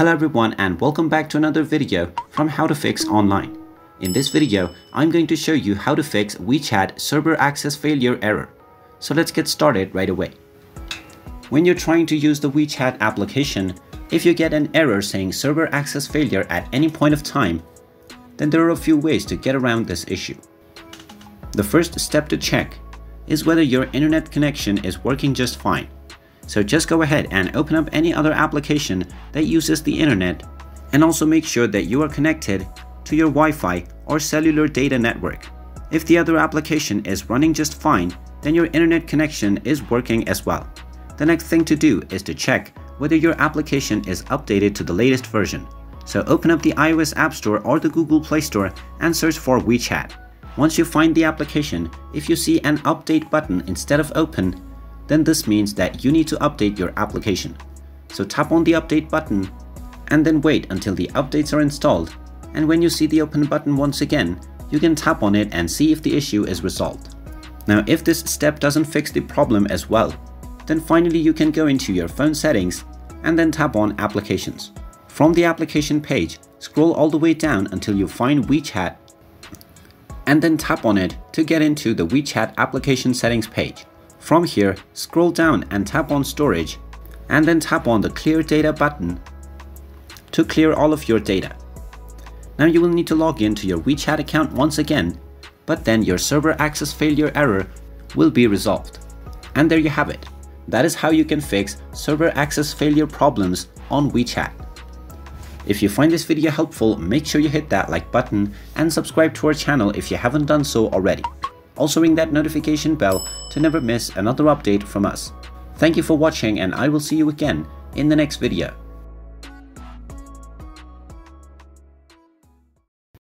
Hello everyone and welcome back to another video from How to Fix Online. In this video, I'm going to show you how to fix WeChat server access failure error. So let's get started right away. When you're trying to use the WeChat application, if you get an error saying server access failure at any point of time, then there are a few ways to get around this issue. The first step to check is whether your internet connection is working just fine. So just go ahead and open up any other application that uses the internet, and also make sure that you are connected to your Wi-Fi or cellular data network. If the other application is running just fine, then your internet connection is working as well. The next thing to do is to check whether your application is updated to the latest version. So open up the iOS App Store or the Google Play Store and search for WeChat. Once you find the application, if you see an update button instead of open, then this means that you need to update your application. So tap on the update button and then wait until the updates are installed, and when you see the open button once again, you can tap on it and see if the issue is resolved. Now if this step doesn't fix the problem as well, then finally you can go into your phone settings and then tap on applications. From the application page, scroll all the way down until you find WeChat and then tap on it to get into the WeChat application settings page. From here, scroll down and tap on storage and then tap on the clear data button to clear all of your data. Now you will need to log in to your WeChat account once again, but then your server access failure error will be resolved. And there you have it. That is how you can fix server access failure problems on WeChat. If you find this video helpful, make sure you hit that like button and subscribe to our channel if you haven't done so already. Also ring that notification bell to never miss another update from us. Thank you for watching, and I will see you again in the next video.